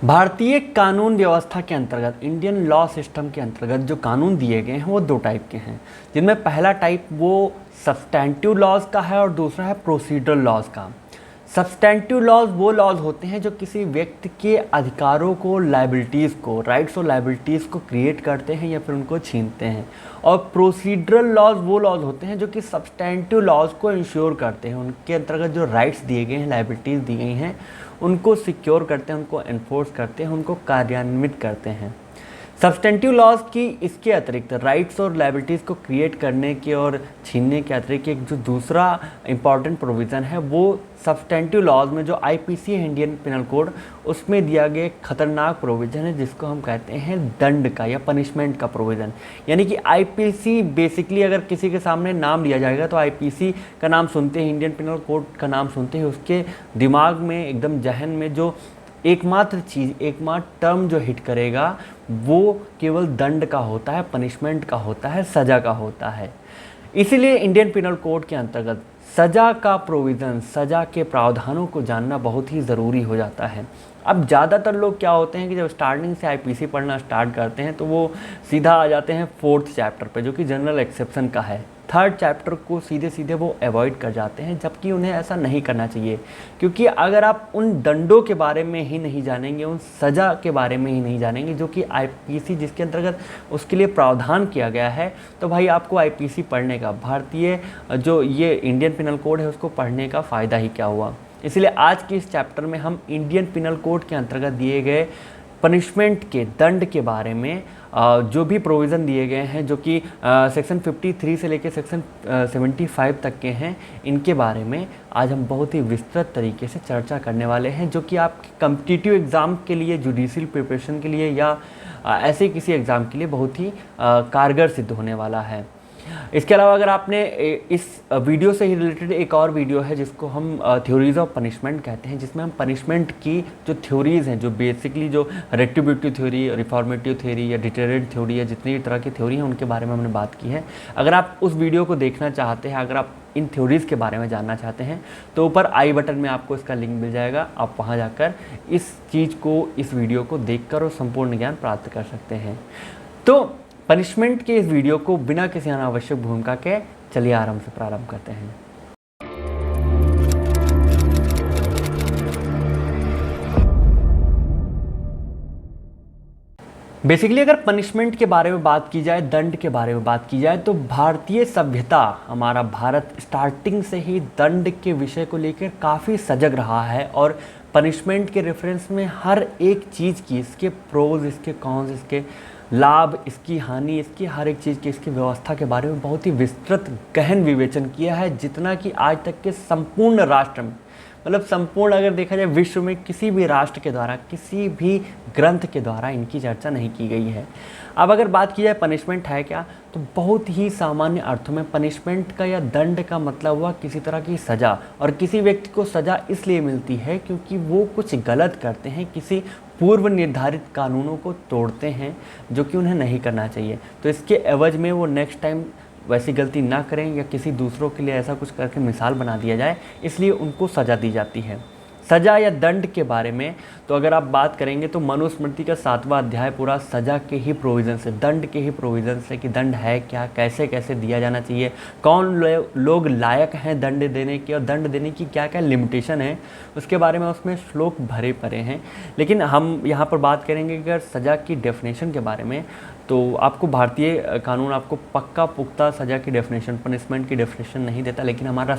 भारतीय कानून व्यवस्था के अंतर्गत इंडियन लॉ सिस्टम के अंतर्गत जो कानून दिए गए हैं वो दो टाइप के हैं, जिनमें पहला टाइप वो सब्सटेंटिव लॉज का है और दूसरा है प्रोसीडरल लॉज का। सब्सटेंटिव लॉज वो लॉज होते हैं जो किसी व्यक्ति के अधिकारों को, लाइबिलिटीज़ को, राइट्स और लाइबिलिटीज़ को क्रिएट करते हैं या फिर उनको छीनते हैं। और प्रोसीडरल लॉज वो लॉज होते हैं जो कि सब्सटेंटिव लॉज को इंश्योर करते हैं, उनके अंतर्गत जो राइट्स दिए गए हैं, लाइबिलिटीज़ दी गई हैं, उनको सिक्योर करते हैं, उनको एनफोर्स करते हैं, उनको कार्यान्वित करते हैं। सब्सटेंटिव लॉज की इसके अतिरिक्त राइट्स और लाइबिलिटीज़ को क्रिएट करने के और छीनने के अतिरिक्त एक जो दूसरा इंपॉर्टेंट प्रोविज़न है वो सब्सटेंटिव लॉज में जो आईपीसी है, इंडियन पिनल कोड, उसमें दिया गया एक खतरनाक प्रोविज़न है जिसको हम कहते हैं दंड का या पनिशमेंट का प्रोविज़न। यानी कि आईपीसी बेसिकली अगर किसी के सामने नाम लिया जाएगा तो आईपीसी का नाम सुनते ही, इंडियन पिनल कोड का नाम सुनते ही उसके दिमाग में, एकदम जहन में जो एकमात्र चीज़, एकमात्र टर्म जो हिट करेगा वो केवल दंड का होता है, पनिशमेंट का होता है, सज़ा का होता है। इसीलिए इंडियन पिनल कोड के अंतर्गत सज़ा का प्रोविज़न, सज़ा के प्रावधानों को जानना बहुत ही ज़रूरी हो जाता है। अब ज़्यादातर लोग क्या होते हैं कि जब स्टार्टिंग से आईपीसी पढ़ना स्टार्ट करते हैं तो वो सीधा आ जाते हैं 4th चैप्टर पे, जो कि जनरल एक्सेप्शन का है। 3rd चैप्टर को सीधे सीधे वो अवॉइड कर जाते हैं, जबकि उन्हें ऐसा नहीं करना चाहिए। क्योंकि अगर आप उन दंडों के बारे में ही नहीं जानेंगे, उन सज़ा के बारे में ही नहीं जानेंगे जो कि आईपीसी जिसके अंतर्गत उसके लिए प्रावधान किया गया है, तो भाई आपको आईपीसी पढ़ने का, भारतीय जो ये इंडियन पिनल कोड है उसको पढ़ने का फ़ायदा ही क्या हुआ। इसलिए आज के इस चैप्टर में हम इंडियन पिनल कोड के अंतर्गत दिए गए पनिशमेंट के, दंड के बारे में जो भी प्रोविज़न दिए गए हैं, जो कि सेक्शन 53 से लेकर सेक्शन 75 तक के हैं, इनके बारे में आज हम बहुत ही विस्तृत तरीके से चर्चा करने वाले हैं, जो कि आपके कॉम्पिटिटिव एग्ज़ाम के लिए, जुडिशियल प्रिपरेशन के लिए या ऐसे किसी एग्ज़ाम के लिए बहुत ही कारगर सिद्ध होने वाला है। इसके अलावा अगर आपने इस वीडियो से ही रिलेटेड एक और वीडियो है जिसको हम थ्योरीज ऑफ पनिशमेंट कहते हैं, जिसमें हम पनिशमेंट की जो थ्योरीज़ हैं, जो बेसिकली जो रेट्रिब्यूटिव थ्योरी, रिफॉर्मेटिव थ्योरी या डिटरेंट थ्योरी या जितनी तरह की थ्योरी हैं उनके बारे में हमने बात की है। अगर आप उस वीडियो को देखना चाहते हैं, अगर आप इन थ्योरीज़ के बारे में जानना चाहते हैं तो ऊपर आई बटन में आपको इसका लिंक मिल जाएगा। आप वहाँ जाकर इस चीज़ को, इस वीडियो को देखकर और संपूर्ण ज्ञान प्राप्त कर सकते हैं। तो पनिशमेंट के इस वीडियो को बिना किसी अनावश्यक भूमिका के चलिए आराम से प्रारंभ करते हैं। बेसिकली अगर पनिशमेंट के बारे में बात की जाए, दंड के बारे में बात की जाए, तो भारतीय सभ्यता, हमारा भारत स्टार्टिंग से ही दंड के विषय को लेकर काफ़ी सजग रहा है और पनिशमेंट के रेफरेंस में हर एक चीज़ की, इसके प्रोज, इसके कॉन्स, इसके लाभ, इसकी हानि, इसकी हर एक चीज़ की, इसकी व्यवस्था के बारे में बहुत ही विस्तृत गहन विवेचन किया है, जितना कि आज तक के संपूर्ण राष्ट्र में, मतलब संपूर्ण अगर देखा जाए विश्व में किसी भी राष्ट्र के द्वारा, किसी भी ग्रंथ के द्वारा इनकी चर्चा नहीं की गई है। अब अगर बात की जाए पनिशमेंट है क्या, तो बहुत ही सामान्य अर्थों में पनिशमेंट का या दंड का मतलब हुआ किसी तरह की सज़ा। और किसी व्यक्ति को सज़ा इसलिए मिलती है क्योंकि वो कुछ गलत करते हैं, किसी पूर्व निर्धारित कानूनों को तोड़ते हैं जो कि उन्हें नहीं करना चाहिए। तो इसके एवज में वो नेक्स्ट टाइम वैसी गलती ना करें या किसी दूसरों के लिए ऐसा कुछ करके मिसाल बना दिया जाए, इसलिए उनको सज़ा दी जाती है। सज़ा या दंड के बारे में तो अगर आप बात करेंगे तो मनुस्मृति का 7वां अध्याय पूरा सज़ा के ही प्रोविज़न से, दंड के ही प्रोविज़न से, कि दंड है क्या, कैसे कैसे दिया जाना चाहिए, कौन लोग लायक हैं दंड देने के और दंड देने की क्या क्या लिमिटेशन है, उसके बारे में उसमें श्लोक भरे पड़े हैं। लेकिन हम यहाँ पर बात करेंगे अगर सज़ा की डेफिनेशन के बारे में, तो आपको भारतीय कानून आपको पक्का पुख्ता सज़ा की डेफिनेशन, पनिशमेंट की डेफिनेशन नहीं देता, लेकिन हमारा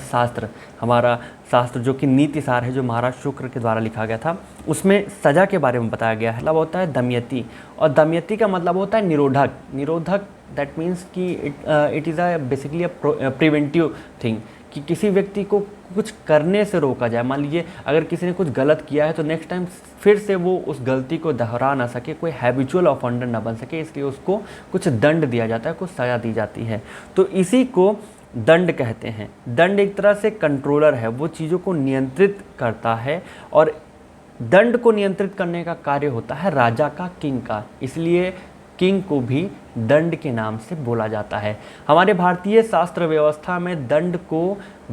शास्त्र जो कि नीति सार है, जो महाराज शुक्र के द्वारा लिखा गया था, उसमें सज़ा के बारे में बताया गया है। मतलब होता है दमयति, और दमयति का मतलब होता है निरोधक। निरोधक दैट मीन्स कि it is a basically a preventive thing, कि किसी व्यक्ति को कुछ करने से रोका जाए। मान लीजिए अगर किसी ने कुछ गलत किया है तो नेक्स्ट टाइम फिर से वो उस गलती को दोहरा ना सके, कोई हैबिचुअल ऑफेंडर ना बन सके, इसलिए उसको कुछ दंड दिया जाता है, कुछ सज़ा दी जाती है। तो इसी को दंड कहते हैं। दंड एक तरह से कंट्रोलर है, वो चीज़ों को नियंत्रित करता है और दंड को नियंत्रित करने का कार्य होता है राजा का, किंग का। इसलिए किंग को भी दंड के नाम से बोला जाता है। हमारे भारतीय शास्त्र व्यवस्था में दंड को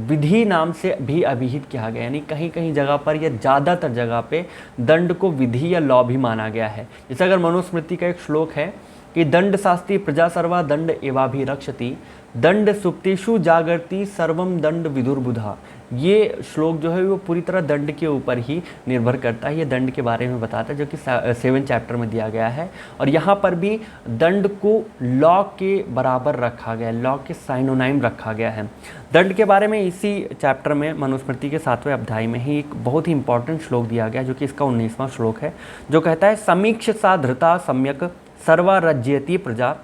विधि नाम से भी अभिहित किया गया, यानी कहीं कहीं जगह पर या ज़्यादातर जगह पे दंड को विधि या लॉ भी माना गया है। जैसे अगर मनुस्मृति का एक श्लोक है कि दंड शास्त्री प्रजा सर्वा दंड एवाभिरक्षति, दंड सुप्तिषु जागृति सर्वम दंड विदुर्बुधा। ये श्लोक जो है वो पूरी तरह दंड के ऊपर ही निर्भर करता है, ये दंड के बारे में बताता है, जो कि 7 चैप्टर में दिया गया है। और यहाँ पर भी दंड को लॉ के बराबर रखा गया है, लॉ के साइनोनाइम रखा गया है। दंड के बारे में इसी चैप्टर में मनुस्मृति के 7वें अध्याय में ही एक बहुत ही इंपॉर्टेंट श्लोक दिया गया, जो कि इसका 19वां श्लोक है, जो कहता है समीक्ष सा धृता सम्यक सर्वा रज्यति प्रजा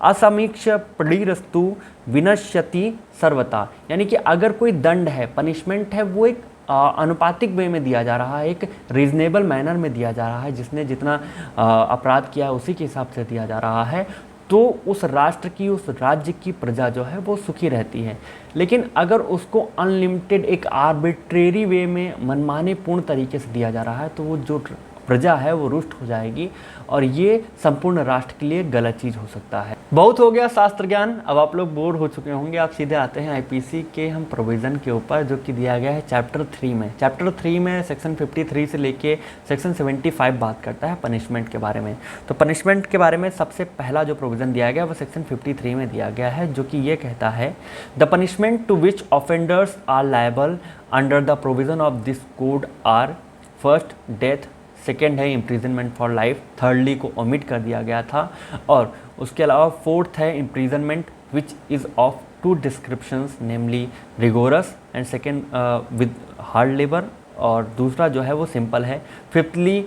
असमीक्ष प्रीरस्तु विनश्यति सर्वता। यानी कि अगर कोई दंड है, पनिशमेंट है, वो एक अनुपातिक वे में दिया जा रहा है, एक रीजनेबल मैनर में दिया जा रहा है, जिसने जितना अपराध किया है उसी के हिसाब से दिया जा रहा है, तो उस राष्ट्र की, उस राज्य की प्रजा जो है वो सुखी रहती है। लेकिन अगर उसको अनलिमिटेड एक आर्बिट्रेरी वे में मनमाने पूर्ण तरीके से दिया जा रहा है, तो वो जो प्रजा है वो रुष्ट हो जाएगी और ये संपूर्ण राष्ट्र के लिए गलत चीज़ हो सकता है। बहुत हो गया शास्त्र ज्ञान, अब आप लोग बोर हो चुके होंगे। आप सीधे आते हैं आईपीसी के हम प्रोविज़न के ऊपर, जो कि दिया गया है चैप्टर 3 में। चैप्टर 3 में सेक्शन 53 से लेके सेक्शन 75 बात करता है पनिशमेंट के बारे में। तो पनिशमेंट के बारे में सबसे पहला जो प्रोविज़न दिया गया वो सेक्शन 53 में दिया गया है, जो कि ये कहता है the punishment to which offenders are liable under the provision of this code are first death, second है इम्प्रिजनमेंट फॉर लाइफ, थर्डली को ओमिट कर दिया गया था, और उसके अलावा फोर्थ है imprisonment which is of 2 descriptions namely rigorous and second with hard labour, और दूसरा जो है वो सिंपल है। फिफ्थली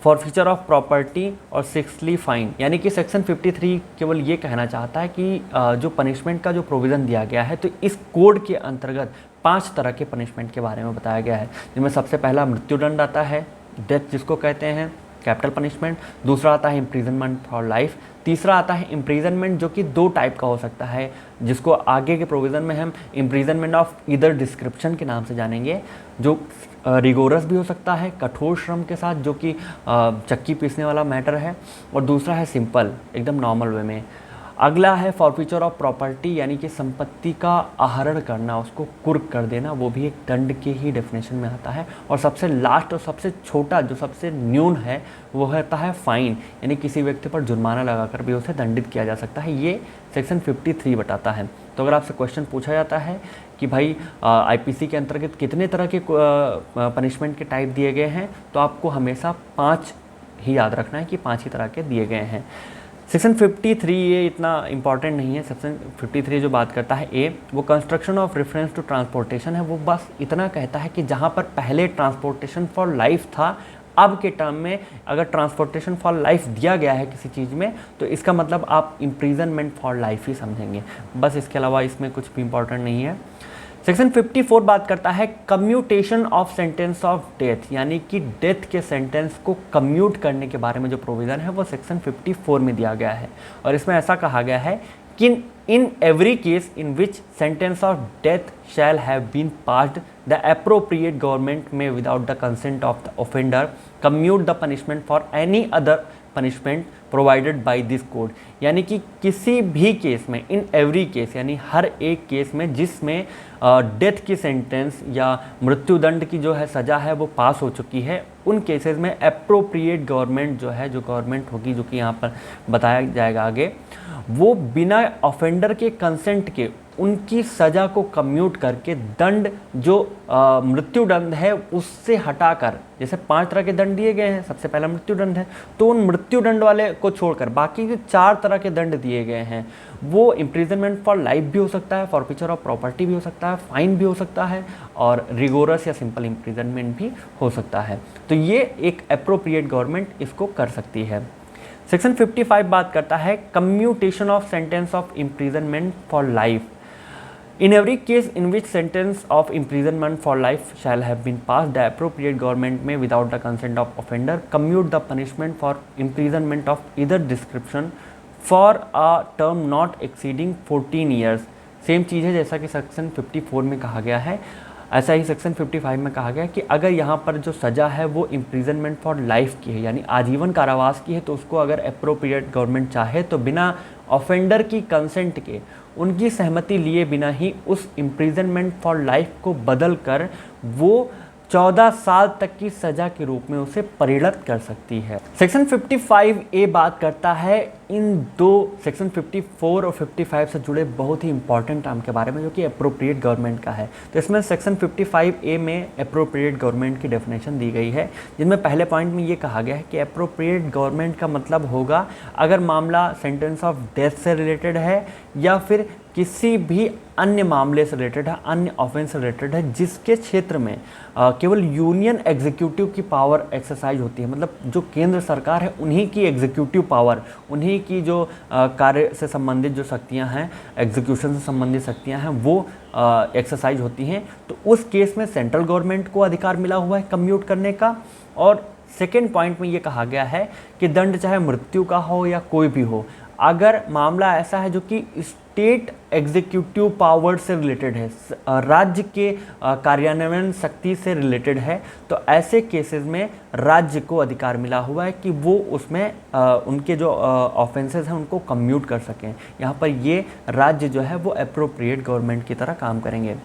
फॉरफीचर ऑफ प्रॉपर्टी, और सिक्सथली फाइन। यानी कि सेक्शन 53 केवल ये कहना चाहता है कि जो पनिशमेंट का जो प्रोविज़न दिया गया है, तो इस कोड के अंतर्गत 5 तरह के पनिशमेंट के बारे में बताया गया है, जिनमें सबसे पहला मृत्युदंड आता है, डेथ जिसको कहते हैं, कैपिटल पनिशमेंट। दूसरा आता है इम्प्रिजनमेंट फॉर लाइफ। तीसरा आता है इम्प्रिजनमेंट, जो कि 2 टाइप का हो सकता है, जिसको आगे के प्रोविज़न में हम इम्प्रिजनमेंट ऑफ ईदर डिस्क्रिप्शन के नाम से जानेंगे, जो रिगोरस भी हो सकता है, कठोर श्रम के साथ, जो कि चक्की पीसने वाला मैटर है, और दूसरा है सिंपल, एकदम नॉर्मल वे में। अगला है फॉरफीचर ऑफ प्रॉपर्टी, यानी कि संपत्ति का आहरण करना, उसको कुर्क कर देना, वो भी एक दंड के ही डेफिनेशन में आता है। और सबसे लास्ट और सबसे छोटा, जो सबसे न्यून है, वो होता है फाइन, यानी किसी व्यक्ति पर जुर्माना लगाकर भी उसे दंडित किया जा सकता है। ये सेक्शन 53 बताता है। तो अगर आपसे क्वेश्चन पूछा जाता है कि भाई आईपीसी के अंतर्गत कितने तरह के पनिशमेंट के टाइप दिए गए हैं, तो आपको हमेशा 5 ही याद रखना है कि 5 ही तरह के दिए गए हैं। सेक्शन 53 ये इतना इंपॉर्टेंट नहीं है। सेक्शन 53 जो बात करता है ए, वो construction of reference to transportation है। वो बस इतना कहता है कि जहाँ पर पहले ट्रांसपोर्टेशन फॉर लाइफ था, अब के टर्म में अगर ट्रांसपोर्टेशन फॉर लाइफ दिया गया है किसी चीज़ में, तो इसका मतलब आप इम्प्रिजनमेंट फॉर लाइफ ही समझेंगे, बस। इसके अलावा इसमें कुछ भी इंपॉर्टेंट नहीं है। सेक्शन 54 बात करता है commutation of sentence of death, यानी कि डेथ के सेंटेंस को कम्यूट करने के बारे में जो प्रोविज़न है वो सेक्शन 54 में दिया गया है। और इसमें ऐसा कहा गया है कि in every case in which sentence of death shall have been passed, the appropriate government में without the consent of the offender commute the punishment for any other punishment provided by this code. यानी कि किसी भी case में, इन every case, यानी हर एक case में जिसमें डेथ की सेंटेंस या मृत्युदंड की जो है सज़ा है वो पास हो चुकी है, उन केसेस में एप्रोप्रिएट गवर्नमेंट जो है, जो गवर्नमेंट होगी, जो कि यहाँ पर बताया जाएगा आगे, वो बिना ऑफेंडर के कंसेंट के उनकी सज़ा को कम्यूट करके दंड जो मृत्युदंड है उससे हटाकर, जैसे 5 तरह के दंड दिए गए हैं, सबसे पहला मृत्युदंड है, तो उन मृत्युदंड वाले को छोड़कर बाकी जो 4 तरह के दंड दिए गए हैं, वो इम्प्रिजनमेंट फॉर लाइफ भी हो सकता है, फॉरफीचर ऑफ प्रॉपर्टी भी हो सकता है, फाइन भी हो सकता है, और रिगोरस या सिंपल इम्प्रिजनमेंट भी हो सकता है। तो ये एक एप्रोप्रिएट गवर्नमेंट इसको कर सकती है। सेक्शन 55 बात करता है commutation of sentence of imprisonment for life. In every case in which sentence of imprisonment for life shall have been passed, the appropriate government may, without the consent of offender, commute the punishment for imprisonment of either description for a term not exceeding 14 years। Same चीज़ है जैसा कि section 54 में कहा गया है। ऐसा ही section 55 में कहा गया है कि अगर यहाँ पर जो सज़ा है वो इम्प्रिजनमेंट फॉर लाइफ की है, यानी आजीवन कारावास की है, तो उसको अगर अप्रोप्रिएट गवर्नमेंट चाहे तो बिना ऑफेंडर की कंसेंट के, उनकी सहमति लिए बिना ही उस इम्प्रिजनमेंट फॉर लाइफ को बदल कर वो 14 साल तक की सज़ा के रूप में उसे परिणत कर सकती है। सेक्शन 55A बात करता है इन दो सेक्शन 54 और 55 से जुड़े बहुत ही इंपॉर्टेंट टर्म के बारे में, जो कि अप्रोप्रिएट गवर्नमेंट का है। तो इसमें सेक्शन 55A में अप्रोप्रिएट गवर्नमेंट की डेफिनेशन दी गई है, जिनमें पहले पॉइंट में ये कहा गया है कि अप्रोप्रिएट गवर्नमेंट का मतलब होगा अगर मामला सेंटेंस ऑफ डेथ से रिलेटेड है या फिर किसी भी अन्य मामले से रिलेटेड है, अन्य ऑफेंस से रिलेटेड है, जिसके क्षेत्र में केवल यूनियन एग्जीक्यूटिव की पावर एक्सरसाइज होती है, मतलब जो केंद्र सरकार है उन्हीं की एग्जीक्यूटिव पावर, उन्हीं की जो कार्य से संबंधित जो शक्तियां हैं, एग्जीक्यूशन से संबंधित शक्तियां हैं, वो एक्सरसाइज होती हैं। तो उस केस में सेंट्रल गवर्नमेंट को अधिकार मिला हुआ है कम्यूट करने का। और सेकेंड पॉइंट में ये कहा गया है कि दंड चाहे मृत्यु का हो या कोई भी हो, अगर मामला ऐसा है जो कि स्टेट एग्जीक्यूटिव पावर से रिलेटेड है, राज्य के कार्यान्वयन शक्ति से रिलेटेड है, तो ऐसे केसेस में राज्य को अधिकार मिला हुआ है कि वो उसमें उनके जो ऑफेंसेस हैं उनको कम्यूट कर सकें। यहाँ पर ये राज्य जो है वो अप्रोप्रिएट गवर्नमेंट की तरह काम करेंगे।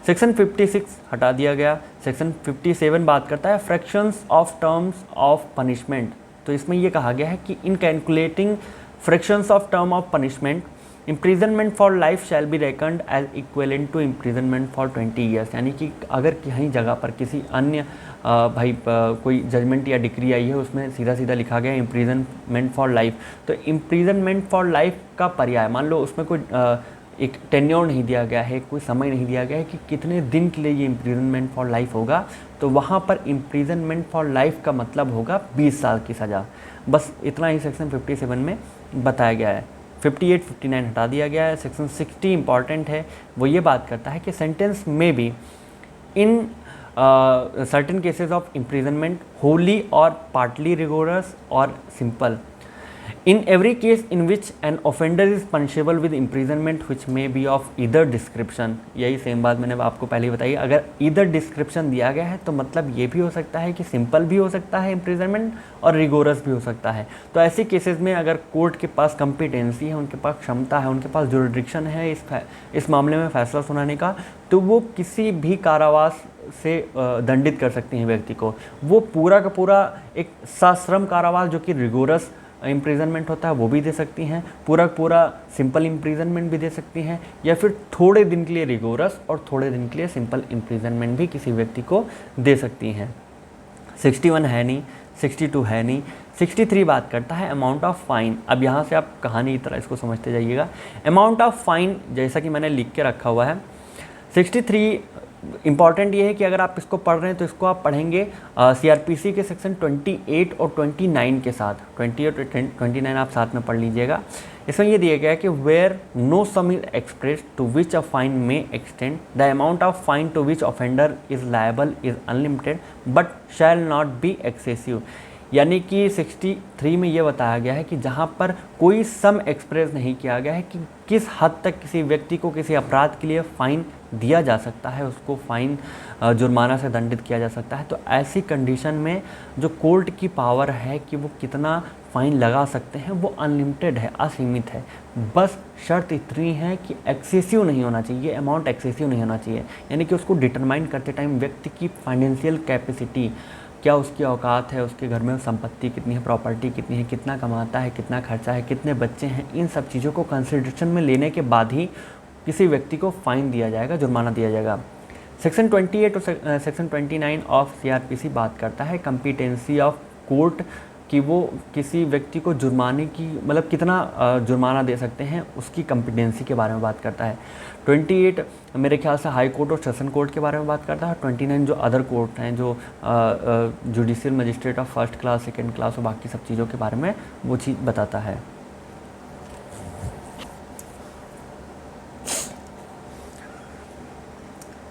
सेक्शन 56 हटा दिया गया। सेक्शन 57 बात करता है fractions of terms of punishment. तो इसमें ये कहा गया है कि in calculating fractions of term of punishment imprisonment for life shall be reckoned as equivalent to imprisonment for 20 years. यानी कि अगर कहीं जगह पर किसी अन्य कोई जजमेंट या डिक्री आई है, उसमें सीधा सीधा लिखा गया इम्प्रिजनमेंट फॉर लाइफ, तो इम्प्रिजनमेंट फॉर लाइफ का पर्याय, मान लो उसमें कोई एक टेन्योर नहीं दिया गया है, कोई समय नहीं दिया गया है कि कितने दिन के लिए ये इम्प्रिजनमेंट फॉर लाइफ होगा, तो वहाँ पर इम्प्रिजनमेंट फॉर लाइफ का मतलब होगा 20 साल की सज़ा। बस इतना ही सेक्शन 57 में बताया गया है। 58, 59 हटा दिया गया है। सेक्शन 60 इंपॉर्टेंट है, वो ये बात करता है कि सेंटेंस में be in certain cases of imprisonment Holi और पार्टली रिगोरस और simple in every case in which an offender is punishable with imprisonment which may be of either description। यही सेम बात मैंने आपको पहले ही बताई। अगर either description दिया गया है तो मतलब ये भी हो सकता है कि सिंपल भी हो सकता है imprisonment और रिगोरस भी हो सकता है। तो ऐसे केसेस में अगर कोर्ट के पास कम्पिटेंसी है, उनके पास क्षमता है, उनके पास जुरिडिक्शन है इस मामले में फैसला सुनाने का, तो वो किसी भी कारावास से दंडित कर सकती हैं व्यक्ति को। वो पूरा का पूरा एक सश्रम कारावास जो कि रिगोरस इम्प्रिजनमेंट होता है वो भी दे सकती हैं, पूरा सिंपल इम्प्रिजनमेंट भी दे सकती हैं, या फिर थोड़े दिन के लिए रिगोरस और थोड़े दिन के लिए सिंपल इम्प्रिजनमेंट भी किसी व्यक्ति को दे सकती हैं। 61 है नहीं, 62 है नहीं। 63 बात करता है अमाउंट ऑफ फाइन। अब यहाँ से आप कहानी की तरह इसको समझते जाइएगा। अमाउंट ऑफ फाइन जैसा कि मैंने लिख के रखा हुआ है 63 इंपॉर्टेंट ये है कि अगर आप इसको पढ़ रहे हैं तो इसको आप पढ़ेंगे सीआरपीसी के सेक्शन 28 और 29 के साथ। 28 और 29 आप साथ में पढ़ लीजिएगा। इसमें ये दिया गया है कि where no sum is express to which a fine may extend the amount of fine to which offender is liable is unlimited but shall not be excessive. यानी कि 63 में ये बताया गया है कि जहाँ पर कोई सम एक्सप्रेस नहीं किया गया है कि किस हद तक किसी व्यक्ति को किसी अपराध के लिए फ़ाइन दिया जा सकता है, उसको फ़ाइन जुर्माना से दंडित किया जा सकता है। तो ऐसी कंडीशन में जो कोर्ट की पावर है कि वो कितना फ़ाइन लगा सकते हैं वो अनलिमिटेड है, असीमित है। बस शर्त इतनी है कि एक्सेसिव नहीं होना चाहिए, अमाउंट एक्सेसिव नहीं होना चाहिए। यानी कि उसको डिटरमाइन करते टाइम व्यक्ति की फाइनेंशियल कैपेसिटी, क्या उसकी औकात है, उसके घर में संपत्ति कितनी है, प्रॉपर्टी कितनी है, कितना कमाता है, कितना खर्चा है, कितने बच्चे हैं, इन सब चीज़ों को कंसिडरेशन में लेने के बाद ही किसी व्यक्ति को फ़ाइन दिया जाएगा, जुर्माना दिया जाएगा। सेक्शन 28 और सेक्शन 29 ऑफ सीआरपीसी बात करता है कम्पिटेंसी ऑफ कोर्ट कि वो किसी व्यक्ति को जुर्माने की मतलब कितना जुर्माना दे सकते हैं, उसकी कम्पिटेंसी के बारे में बात करता है। 28 मेरे ख्याल से हाई कोर्ट और सेशन कोर्ट के बारे में बात करता है। 29 जो अदर कोर्ट हैं, जो judicial magistrate of first class, second class और बाकी सब चीज़ों के बारे में वो चीज़ बताता है।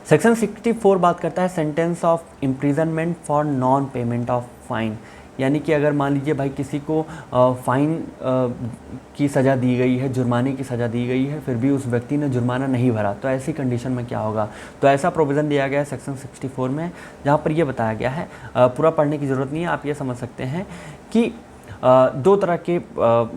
सेक्शन 64 बात करता है sentence of imprisonment for non payment of fine. यानी कि अगर मान लीजिए भाई किसी को फ़ाइन की सज़ा दी गई है, जुर्माने की सज़ा दी गई है, फिर भी उस व्यक्ति ने जुर्माना नहीं भरा, तो ऐसी कंडीशन में क्या होगा। तो ऐसा प्रोविज़न दिया गया है सेक्शन 64 में, जहाँ पर ये बताया गया है, पूरा पढ़ने की ज़रूरत नहीं है, आप ये समझ सकते हैं कि दो तरह के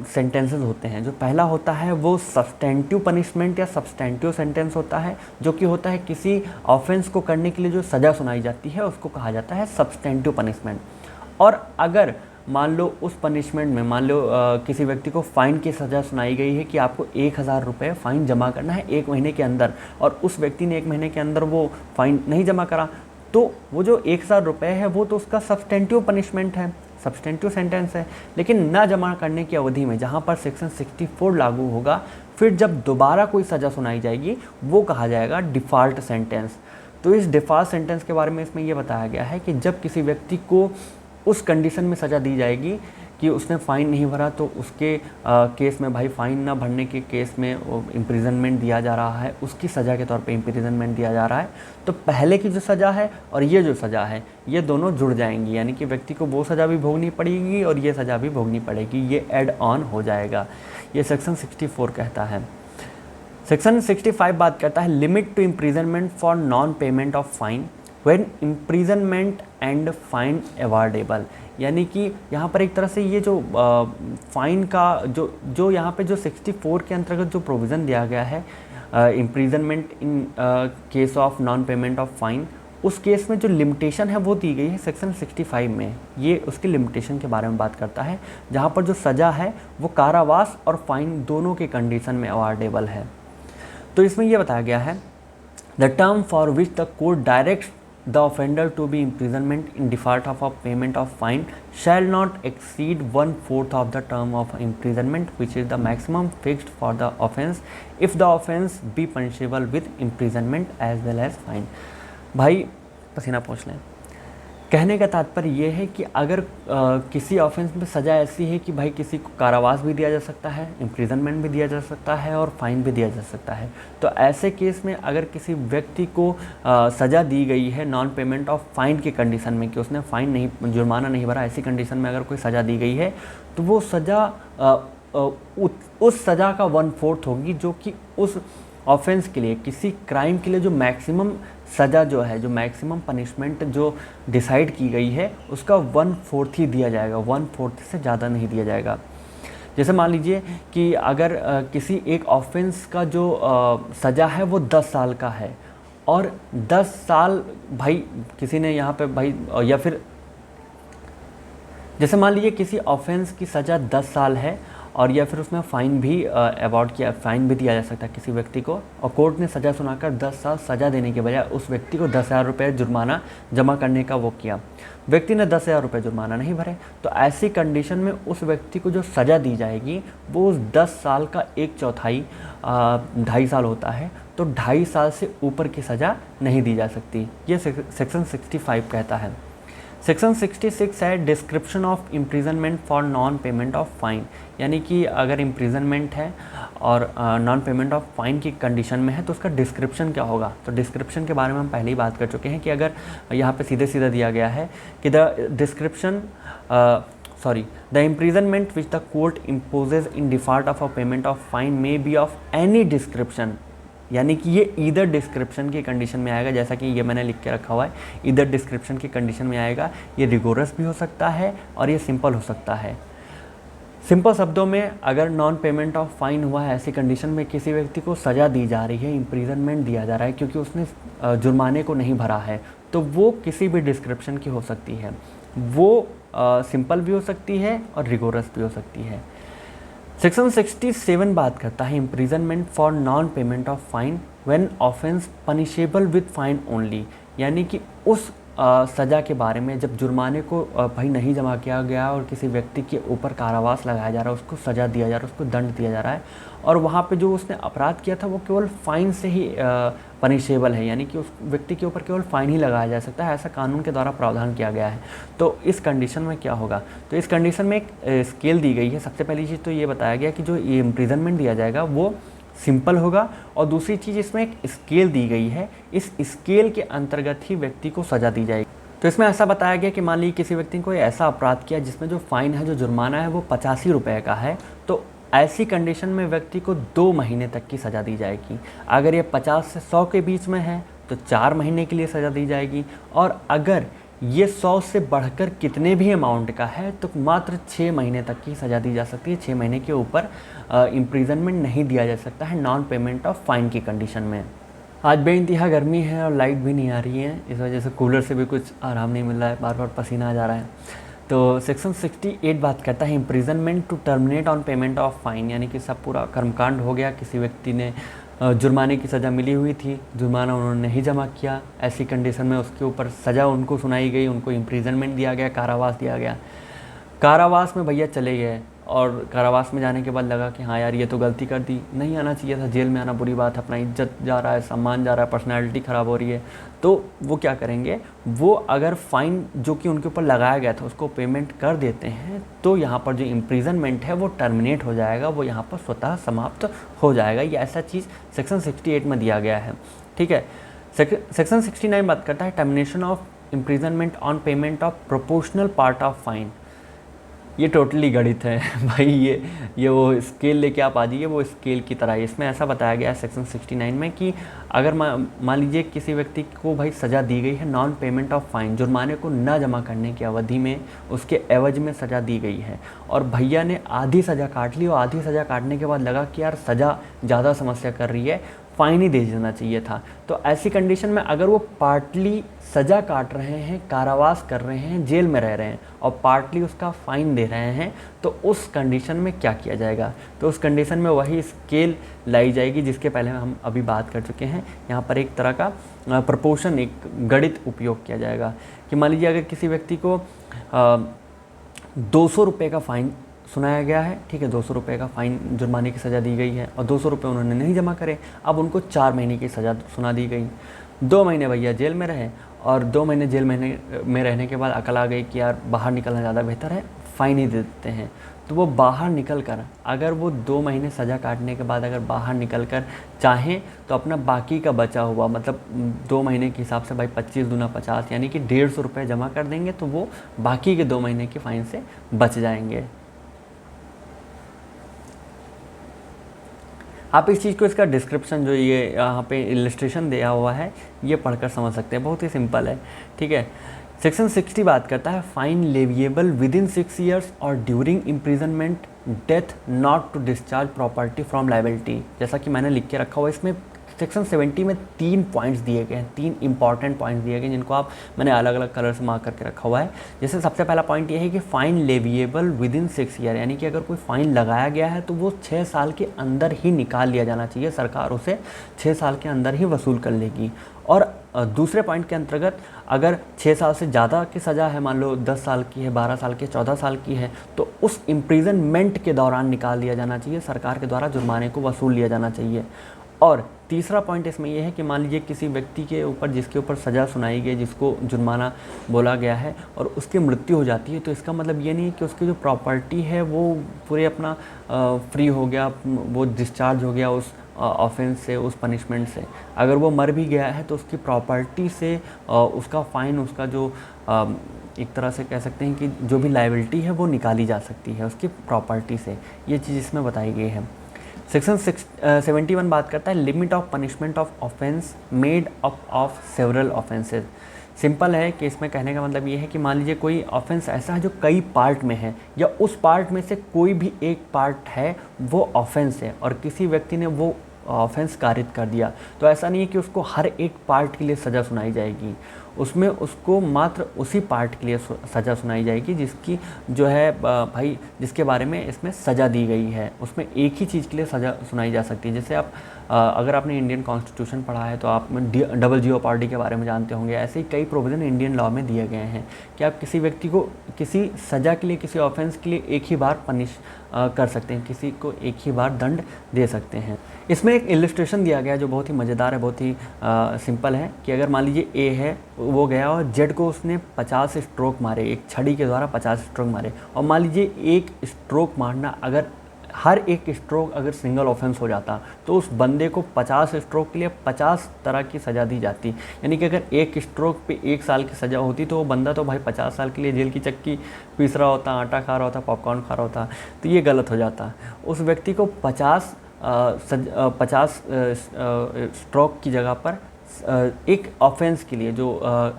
सेंटेंसेस होते हैं। जो पहला होता है वो सब्सटेंटिव पनिशमेंट या सब्सटेंटिव सेंटेंस होता है, जो कि होता है किसी ऑफेंस को करने के लिए जो सज़ा सुनाई जाती है उसको कहा जाता है सब्सटेंटिव पनिशमेंट। और अगर मान लो उस पनिशमेंट में मान लो किसी व्यक्ति को फ़ाइन की सज़ा सुनाई गई है कि आपको 1000 रुपये फ़ाइन जमा करना है 1 महीने के अंदर, और उस व्यक्ति ने 1 महीने के अंदर वो फ़ाइन नहीं जमा करा, तो वो जो 1000 रुपये है वो तो उसका सब्सटेंटिव पनिशमेंट है, सब्सटेंटिव सेंटेंस है। लेकिन न जमा करने की अवधि में जहाँ पर सेक्शन 64 लागू होगा, फिर जब दोबारा कोई सज़ा सुनाई जाएगी वो कहा जाएगा डिफ़ॉल्ट सेंटेंस। तो इस डिफ़ॉल्ट सेंटेंस के बारे में इसमें यह बताया गया है कि जब किसी व्यक्ति को उस कंडीशन में सज़ा दी जाएगी कि उसने फ़ाइन नहीं भरा, तो उसके केस में भाई फ़ाइन ना भरने के केस में इम्प्रिजनमेंट दिया जा रहा है, उसकी सज़ा के तौर पे इम्प्रिजनमेंट दिया जा रहा है। तो पहले की जो सज़ा है और ये जो सज़ा है ये दोनों जुड़ जाएंगी, यानी कि व्यक्ति को वो सज़ा भी भोगनी पड़ेगी और ये सज़ा भी भोगनी पड़ेगी, ये ऐड ऑन हो जाएगा। ये सेक्शन 64 कहता है। सेक्शन 65 बात करता है limit to imprisonment for non payment of fine when imprisonment and fine awardable. यानी कि यहाँ पर एक तरह से ये जो फ़ाइन का जो यहाँ पे जो 64 के अंतर्गत जो प्रोविज़न दिया गया है, imprisonment in case of non payment of fine, उस केस में जो लिमिटेशन है वो दी गई है सेक्शन 65 में। ये उसकी लिमिटेशन के बारे में बात करता है, जहाँ पर जो सज़ा है वो कारावास और फाइन दोनों के कंडीशन में अवॉर्डेबल है। तो इसमें ये बताया गया है the term for which the court directs the offender to be imprisonment in default of a payment of fine shall not exceed 1/4 of the term of imprisonment, which is the maximum fixed for the offence if the offence be punishable with imprisonment as well as fine। भाई पसीना पोंछ लें। कहने का तात्पर्य ये है कि अगर किसी ऑफेंस में सज़ा ऐसी है कि भाई किसी को कारावास भी दिया जा सकता है, इम्प्रिजनमेंट भी दिया जा सकता है और फ़ाइन भी दिया जा सकता है, तो ऐसे केस में अगर किसी व्यक्ति को सज़ा दी गई है नॉन पेमेंट ऑफ फ़ाइन की कंडीशन में कि उसने फ़ाइन नहीं, जुर्माना नहीं भरा, ऐसी कंडीशन में अगर कोई सज़ा दी गई है तो वो सज़ा उस सज़ा का 1/4 होगी, जो कि उस ऑफेंस के लिए, किसी क्राइम के लिए जो मैक्सिमम सज़ा जो है, जो मैक्सिमम पनिशमेंट जो डिसाइड की गई है उसका 1/4 ही दिया जाएगा, 1/4 से ज़्यादा नहीं दिया जाएगा। जैसे मान लीजिए कि अगर किसी एक ऑफेंस का जो सज़ा है वो 10 साल का है, और 10 साल भाई किसी ने यहाँ पे भाई, या फिर जैसे मान लीजिए किसी ऑफेंस की सज़ा 10 साल है और या फिर उसमें फ़ाइन भी अवॉर्ड किया, फ़ाइन भी दिया जा सकता है किसी व्यक्ति को, और कोर्ट ने सज़ा सुनाकर 10 साल सज़ा देने के बजाय उस व्यक्ति को 10,000 रुपये जुर्माना जमा करने का वो किया, व्यक्ति ने 10,000 रुपये जुर्माना नहीं भरे, तो ऐसी कंडीशन में उस व्यक्ति को जो सज़ा दी जाएगी वो उस 10 साल का 1/4 2.5 साल होता है, तो 2.5 साल से ऊपर की सज़ा नहीं दी जा सकती। ये सेक्शन 65 कहता है। सेक्शन 66 है description of imprisonment for non payment of fine. यानी कि अगर इम्प्रिजनमेंट है और नॉन पेमेंट ऑफ फ़ाइन की कंडीशन में है तो उसका डिस्क्रिप्शन क्या होगा। तो डिस्क्रिप्शन के बारे में हम पहले ही बात कर चुके हैं कि अगर यहाँ पे सीधे सीधा दिया गया है कि the imprisonment which the court imposes in default of a payment of fine may be of any description. यानी कि ये ईदर डिस्क्रिप्शन की कंडीशन में आएगा, जैसा कि ये मैंने लिख के रखा हुआ है, ईदर डिस्क्रिप्शन की कंडीशन में आएगा। ये रिगोरस भी हो सकता है और ये सिंपल हो सकता है। सिंपल शब्दों में अगर नॉन पेमेंट ऑफ फाइन हुआ है, ऐसी कंडीशन में किसी व्यक्ति को सज़ा दी जा रही है, इम्प्रिजनमेंट दिया जा रहा है क्योंकि उसने जुर्माने को नहीं भरा है, तो वो किसी भी डिस्क्रिप्शन की हो सकती है। वो सिंपल भी हो सकती है और रिगोरस भी हो सकती है। सेक्शन 67 बात करता है imprisonment for non payment of fine when offence punishable with fine only. यानी कि उस सज़ा के बारे में जब जुर्माने को भाई नहीं जमा किया गया और किसी व्यक्ति के ऊपर कारावास लगाया जा रहा है, उसको सज़ा दिया जा रहा है, उसको दंड दिया जा रहा है, और वहाँ पे जो उसने अपराध किया था वो केवल फ़ाइन से ही पनिशेबल है, यानी कि उस व्यक्ति के ऊपर केवल फ़ाइन ही लगाया जा सकता है, ऐसा कानून के द्वारा प्रावधान किया गया है। तो इस कंडीशन में क्या होगा, तो इस कंडीशन में एक स्केल दी गई है। सबसे पहली चीज़ तो ये बताया गया कि जो ये इम्प्रिजनमेंट दिया जाएगा वो सिंपल होगा, और दूसरी चीज़ इसमें एक स्केल दी गई है, इस स्केल के अंतर्गत ही व्यक्ति को सज़ा दी जाएगी। तो इसमें ऐसा बताया गया कि मान लीजिए किसी व्यक्ति ने कोई ऐसा अपराध किया जिसमें जो फ़ाइन है, जो जुर्माना है, वो 85 रुपये का है, तो ऐसी कंडीशन में व्यक्ति को 2 महीने तक की सज़ा दी जाएगी। अगर ये 50 से 100 के बीच में है तो 4 महीने के लिए सज़ा दी जाएगी, और अगर ये 100 से बढ़कर कितने भी अमाउंट का है तो मात्र 6 महीने तक की सज़ा दी जा सकती है। 6 महीने के ऊपर इम्प्रिजनमेंट नहीं दिया जा सकता है नॉन पेमेंट ऑफ फाइन की कंडीशन में। आज बेइंतहा गर्मी है और लाइट भी नहीं आ रही है, इस वजह से कूलर से भी कुछ आराम नहीं मिल रहा है, बार बार पसीना आ जा रहा है। तो सेक्शन 68 बात करता है imprisonment to terminate on payment of fine, यानी कि सब पूरा कर्मकांड हो गया, किसी व्यक्ति ने जुर्माने की सज़ा मिली हुई थी, जुर्माना उन्होंने नहीं जमा किया, ऐसी कंडीशन में उसके ऊपर सज़ा उनको सुनाई गई, उनको इम्प्रिजनमेंट दिया गया, कारावास दिया गया। कारावास में भैया चले गए और कारावास में जाने के बाद लगा कि हाँ यार ये तो गलती कर दी, नहीं आना चाहिए था, जेल में आना बुरी बात है, अपना इज्जत जा रहा है, सम्मान जा रहा है, पर्सनैलिटी ख़राब हो रही है। तो वो क्या करेंगे, वो अगर फ़ाइन जो कि उनके ऊपर लगाया गया था उसको पेमेंट कर देते हैं तो यहाँ पर जो इम्प्रिजनमेंट है वो टर्मिनेट हो जाएगा, वो यहाँ पर स्वतः समाप्त हो जाएगा। ये ऐसा चीज़ सेक्शन 68 में दिया गया है, ठीक है। सेक्शन 69 बात करता है termination of imprisonment on payment of proportional part of fine. ये टोटली गणित है भाई, ये वो स्केल लेके आप आ जाइए, वो स्केल की तरह है। इसमें ऐसा बताया गया है सेक्शन 69 में कि अगर मान लीजिए किसी व्यक्ति को भाई सज़ा दी गई है नॉन पेमेंट ऑफ फाइन, जुर्माने को न जमा करने की अवधि में उसके एवज में सज़ा दी गई है, और भैया ने आधी सज़ा काट ली, और आधी सज़ा काटने के बाद लगा कि यार सज़ा ज़्यादा समस्या कर रही है, फ़ाइन ही दे देना चाहिए था। तो ऐसी कंडीशन में अगर वो पार्टली सज़ा काट रहे हैं, कारावास कर रहे हैं, जेल में रह रहे हैं, और पार्टली उसका फ़ाइन दे रहे हैं, तो उस कंडीशन में क्या किया जाएगा, तो उस कंडीशन में वही स्केल लाई जाएगी जिसके पहले हम अभी बात कर चुके हैं। यहाँ पर एक तरह का प्रपोर्शन, एक गणित उपयोग किया जाएगा कि मान लीजिए अगर किसी व्यक्ति को 200 रुपये का फ़ाइन सुनाया गया है, ठीक है, 200 रुपये का फ़ाइन जुर्माने की सज़ा दी गई है, और 200 रुपये उन्होंने नहीं जमा करे, अब उनको 4 महीने की सज़ा सुना दी गई। 2 महीने भैया जेल में रहे, और 2 महीने जेल में रहने के बाद अकल आ गई कि यार बाहर निकलना ज़्यादा बेहतर है, फ़ाइन ही दे देते हैं। तो वो बाहर निकल कर, अगर वो 2 महीने सज़ा काटने के बाद अगर बाहर निकल कर चाहें तो अपना बाकी का बचा हुआ, मतलब 2 महीने के हिसाब से भाई 25 दूना 50, यानी कि 150 रुपये जमा कर देंगे, तो वो बाकी के 2 महीने की फ़ाइन से बच जाएंगे। आप इस चीज़ को, इसका डिस्क्रिप्शन जो ये यहाँ पे इलस्ट्रेशन दिया हुआ है, ये पढ़कर समझ सकते हैं, बहुत ही सिंपल है, ठीक है। सेक्शन 60 बात करता है fine leviable within 6 years और during imprisonment death not to discharge property from liability. जैसा कि मैंने लिख के रखा हुआ, इसमें सेक्शन 70 में 3 पॉइंट्स दिए गए हैं, 3 इंपॉर्टेंट पॉइंट्स दिए गए जिनको मैंने अलग अलग कलर से मार्क करके रखा हुआ है। जैसे सबसे पहला पॉइंट ये है कि fine leviable within 6 year, यानी कि अगर कोई फ़ाइन लगाया गया है तो वो 6 साल के अंदर ही निकाल लिया जाना चाहिए, सरकार उसे 6 साल के अंदर ही वसूल कर लेगी। और दूसरे पॉइंट के अंतर्गत अगर 6 साल से ज़्यादा की सज़ा है, मान लो 10 साल की है, 12 साल की, 14 साल की है, तो उस इम्प्रिजनमेंट के दौरान निकाल दिया जाना चाहिए, सरकार के द्वारा जुर्माने को वसूल लिया जाना चाहिए। और तीसरा पॉइंट इसमें यह है कि मान लीजिए किसी व्यक्ति के ऊपर, जिसके ऊपर सज़ा सुनाई गई, जिसको जुर्माना बोला गया है, और उसकी मृत्यु हो जाती है, तो इसका मतलब ये नहीं है कि उसकी जो प्रॉपर्टी है वो पूरे अपना फ्री हो गया, वो डिस्चार्ज हो गया उस ऑफेंस से, उस पनिशमेंट से। अगर वो मर भी गया है तो उसकी प्रॉपर्टी से उसका फ़ाइन, उसका जो एक तरह से कह सकते हैं कि जो भी लायबिलिटी है वो निकाली जा सकती है उसकी प्रॉपर्टी से। ये चीज़ इसमें बताई गई है। सेक्शन 71 बात करता है limit of punishment of offence made up of several offences. Simple है कि इसमें कहने का मतलब ये है कि मान लीजिए कोई ऑफेंस ऐसा है जो कई पार्ट में है, या उस पार्ट में से कोई भी एक पार्ट है वो ऑफेंस है, और किसी व्यक्ति ने वो ऑफेंस कारित कर दिया, तो ऐसा नहीं है कि उसको हर एक पार्ट के लिए सज़ा सुनाई जाएगी, उसमें उसको मात्र उसी पार्ट के लिए सज़ा सुनाई जाएगी जिसकी जो है भाई जिसके बारे में इसमें सज़ा दी गई है, उसमें एक ही चीज़ के लिए सज़ा सुनाई जा सकती है। जैसे आप अगर आपने इंडियन कॉन्स्टिट्यूशन पढ़ा है तो आप डबल जीओपार्डी के बारे में जानते होंगे। ऐसे ही कई प्रोविज़न इंडियन लॉ में दिए गए हैं कि आप किसी व्यक्ति को किसी सज़ा के लिए, किसी ऑफेंस के लिए एक ही बार पनिश कर सकते हैं, किसी को एक ही बार दंड दे सकते हैं। इसमें एक इलस्ट्रेशन दिया गया है जो बहुत ही मज़ेदार है, बहुत ही सिंपल है कि अगर मान लीजिए ए है, वो गया और जेड को उसने 50 स्ट्रोक मारे, एक छड़ी के द्वारा 50 स्ट्रोक मारे, और मान लीजिए एक स्ट्रोक मारना अगर हर एक स्ट्रोक अगर सिंगल ऑफेंस हो जाता तो उस बंदे को 50 स्ट्रोक के लिए 50 तरह की सज़ा दी जाती। यानी कि अगर एक स्ट्रोक पे 1 साल की सज़ा होती तो वो बंदा तो भाई 50 साल के लिए जेल की चक्की पीस रहा होता, आटा खा रहा होता, पॉपकॉर्न खा रहा होता। तो ये गलत हो जाता। उस व्यक्ति को 50 स्ट्रोक की जगह पर एक ऑफेंस के लिए जो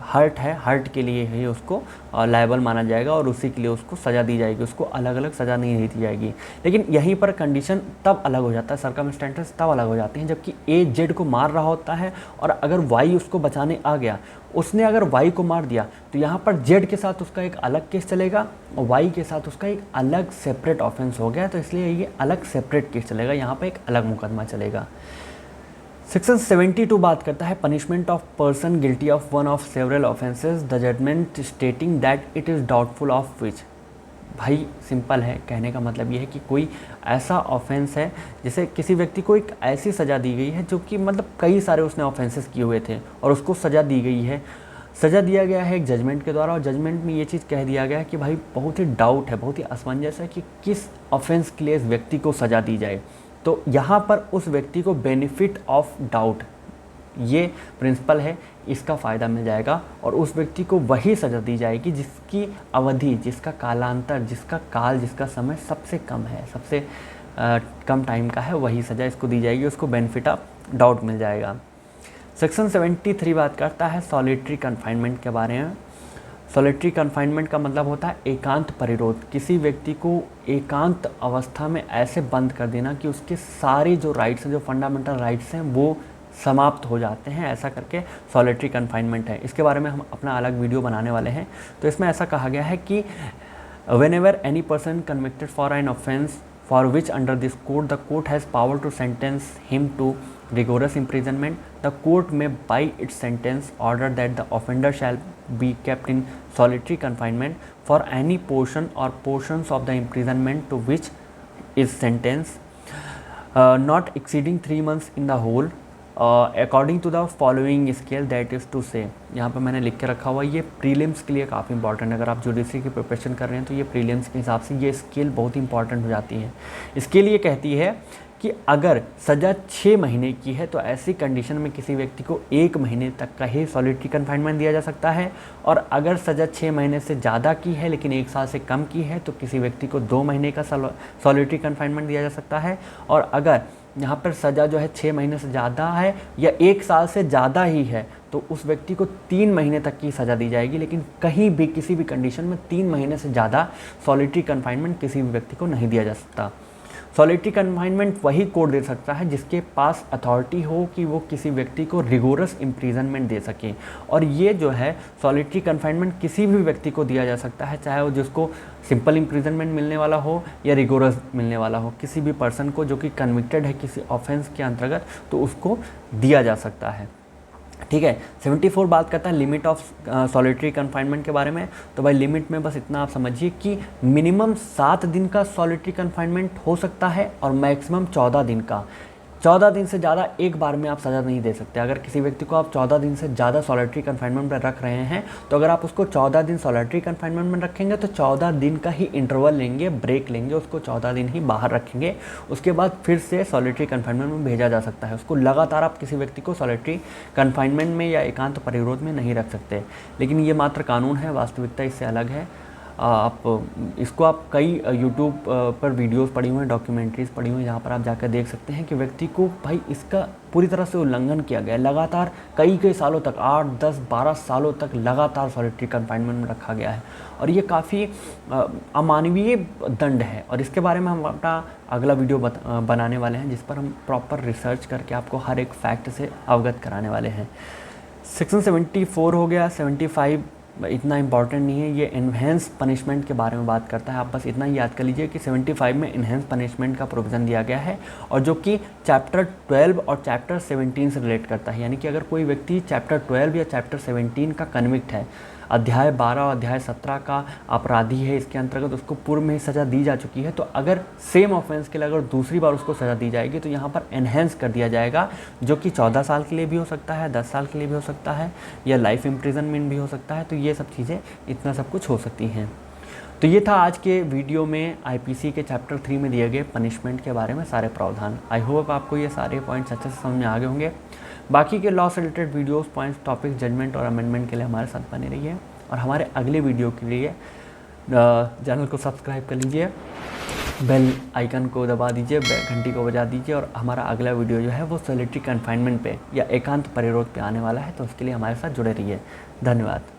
हर्ट है, हर्ट के लिए ही उसको लायबल माना जाएगा और उसी के लिए उसको सज़ा दी जाएगी, उसको अलग अलग सज़ा नहीं दी जाएगी। लेकिन यहीं पर कंडीशन तब अलग हो जाता है, सर्कमस्टेंसेस तब अलग हो जाते हैं जबकि ए जेड को मार रहा होता है और अगर वाई उसको बचाने आ गया, उसने अगर वाई को मार दिया तो यहाँ पर जेड के साथ उसका एक अलग केस चलेगा और वाई के साथ उसका एक अलग सेपरेट ऑफेंस हो गया, तो इसलिए ये अलग सेपरेट केस चलेगा, यहाँ पर एक अलग मुकदमा चलेगा। सेक्शन 72 बात करता है punishment of person guilty of one of several offences the judgement stating that it is doubtful of which. भाई सिंपल है, कहने का मतलब ये है कि कोई ऐसा ऑफेंस है जैसे किसी व्यक्ति को एक ऐसी सज़ा दी गई है जो कि मतलब कई सारे उसने ऑफेंसेस किए हुए थे और उसको सज़ा दी गई है, सज़ा दिया गया है एक जजमेंट के द्वारा और जजमेंट में ये चीज़ कह दिया गया है कि भाई बहुत ही डाउट है, बहुत ही असमंजस है कि किस ऑफेंस के लिए इस व्यक्ति को सज़ा दी जाए। तो यहाँ पर उस व्यक्ति को बेनिफिट ऑफ डाउट, ये प्रिंसिपल है, इसका फ़ायदा मिल जाएगा और उस व्यक्ति को वही सज़ा दी जाएगी जिसकी अवधि, जिसका कालांतर, जिसका काल, जिसका समय सबसे कम है, सबसे कम टाइम का है, वही सज़ा इसको दी जाएगी, उसको बेनिफिट ऑफ डाउट मिल जाएगा। सेक्शन 73 बात करता है सॉलिटरी कन्फाइनमेंट के बारे में। सॉलिटरी कन्फाइनमेंट का मतलब होता है एकांत परिरोध, किसी व्यक्ति को एकांत अवस्था में ऐसे बंद कर देना कि उसके सारे जो राइट्स हैं, जो फंडामेंटल राइट्स हैं, वो समाप्त हो जाते हैं, ऐसा करके सॉलिटरी कन्फाइनमेंट है। इसके बारे में हम अपना अलग वीडियो बनाने वाले हैं। तो इसमें ऐसा कहा गया है कि when ever any person convicted for an offence for which under this code the court has power to sentence him to rigorous imprisonment, the court may by its sentence order that the offender shall be kept in solitary confinement for any portion or portions of the imprisonment to which is sentenced, not exceeding 3 months in the whole, according to the following scale that is to say. यहाँ पर मैंने लिख के रखा हुआ, ये prelims के लिए काफ़ी इंपॉर्टेंट है। अगर आप जुडिशरी की प्रिपरेशन कर रहे हैं तो ये प्रीलिम्स के हिसाब से ये स्केल बहुत इंपॉर्टेंट हो जाती है। स्केल ये कहती है कि अगर सज़ा 6 महीने की है तो ऐसी कंडीशन में किसी व्यक्ति को 1 महीने तक का ही सॉलिटरी कन्फाइनमेंट दिया जा सकता है, और अगर सज़ा 6 महीने से ज़्यादा की है लेकिन 1 साल से कम की है तो किसी व्यक्ति को 2 महीने का सॉलिटरी कन्फाइनमेंट दिया जा सकता है, और अगर यहाँ पर सज़ा जो है 6 महीने से ज़्यादा है या 1 साल से ज़्यादा ही है तो उस व्यक्ति को 3 महीने तक की सज़ा दी जाएगी, लेकिन कहीं भी किसी भी कंडीशन में 3 महीने से ज़्यादा सॉलिटरी कन्फाइनमेंट किसी भी व्यक्ति को नहीं दिया जा सकता। सॉलिटरी कन्फाइनमेंट वही कोर्ट दे सकता है जिसके पास अथॉरिटी हो कि वो किसी व्यक्ति को रिगोरस इम्प्रीजनमेंट दे सके, और ये जो है सॉलिटरी कन्फाइनमेंट किसी भी व्यक्ति को दिया जा सकता है, चाहे वो जिसको सिंपल इम्प्रीजनमेंट मिलने वाला हो या रिगोरस मिलने वाला हो। किसी भी पर्सन को जो कि कन्विक्टेड है किसी ऑफेंस के अंतर्गत तो उसको दिया जा सकता है। ठीक है। 74 बात करता है लिमिट ऑफ सॉलिटरी कन्फाइनमेंट के बारे में। तो भाई लिमिट में बस इतना आप समझिए कि मिनिमम 7 दिन का सॉलिटरी कन्फाइनमेंट हो सकता है और मैक्सिमम 14 दिन का। 14 दिन से ज़्यादा एक बार में आप सज़ा नहीं दे सकते। अगर किसी व्यक्ति को आप 14 दिन से ज़्यादा सॉलिटरी कन्फाइनमेंट में रख रहे हैं तो अगर आप उसको 14 दिन सॉलिटरी कन्फाइनमेंट में रखेंगे तो 14 दिन का ही इंटरवल लेंगे, ब्रेक लेंगे, उसको 14 दिन ही बाहर रखेंगे, उसके बाद फिर से सॉलिटरी कन्फाइनमेंट में भेजा जा सकता है। उसको लगातार आप किसी व्यक्ति को सॉलिटरी कन्फाइनमेंट में या एकांत परिरोध में नहीं रख सकते। लेकिन ये मात्र कानून है, वास्तविकता इससे अलग है। आप इसको आप कई यूट्यूब पर वीडियोस पड़ी हुई हैं, डॉक्यूमेंट्रीज़ पड़ी हुई हैं, जहाँ पर आप जाकर देख सकते हैं कि व्यक्ति को भाई इसका पूरी तरह से उल्लंघन किया गया है। लगातार कई सालों तक 8, 10, 12 सालों तक लगातार सॉलिटरी कन्फाइनमेंट में रखा गया है और ये काफ़ी अमानवीय दंड है। और इसके बारे में हम अपना अगला वीडियो बनाने वाले हैं जिस पर हम प्रॉपर रिसर्च करके आपको हर एक फैक्ट से अवगत कराने वाले हैं। सेक्शन 74 हो गया। 75 इतना इम्पॉर्टेंट नहीं है, ये इन्हेंस पनिशमेंट के बारे में बात करता है। आप बस इतना ही याद कर लीजिए कि 75 में इन्हेंस पनिशमेंट का प्रोविज़न दिया गया है और जो कि चैप्टर 12 और चैप्टर 17 से रिलेट करता है। यानी कि अगर कोई व्यक्ति चैप्टर 12 या चैप्टर 17 का कन्विक्ट है, अध्याय 12 और अध्याय 17 का अपराधी है, इसके अंतर्गत उसको पूर्व में ही सज़ा दी जा चुकी है, तो अगर सेम ऑफेंस के लिए अगर दूसरी बार उसको सज़ा दी जाएगी तो यहाँ पर एनहेंस कर दिया जाएगा, जो कि 14 साल के लिए भी हो सकता है, 10 साल के लिए भी हो सकता है या लाइफ इम्प्रिजनमेंट भी हो सकता है। तो ये सब चीज़ें इतना सब कुछ हो सकती हैं। तो ये था आज के वीडियो में आईपीसी के चैप्टर 3 में दिए गए पनिशमेंट के बारे में सारे प्रावधान। आई होप आपको ये सारे पॉइंट्स अच्छे से समझ में आ गए होंगे। बाकी के लॉ से related videos, points, topic, judgement और अमेंडमेंट के लिए हमारे साथ बने रहिए और हमारे अगले वीडियो के लिए चैनल को सब्सक्राइब कर लीजिए, बेल आइकन को दबा दीजिए, घंटी को बजा दीजिए और हमारा अगला वीडियो जो है वो सॉलिटरी कन्फाइनमेंट पे या एकांत परिरोध पे आने वाला है, तो उसके लिए हमारे साथ जुड़े रहिए। धन्यवाद।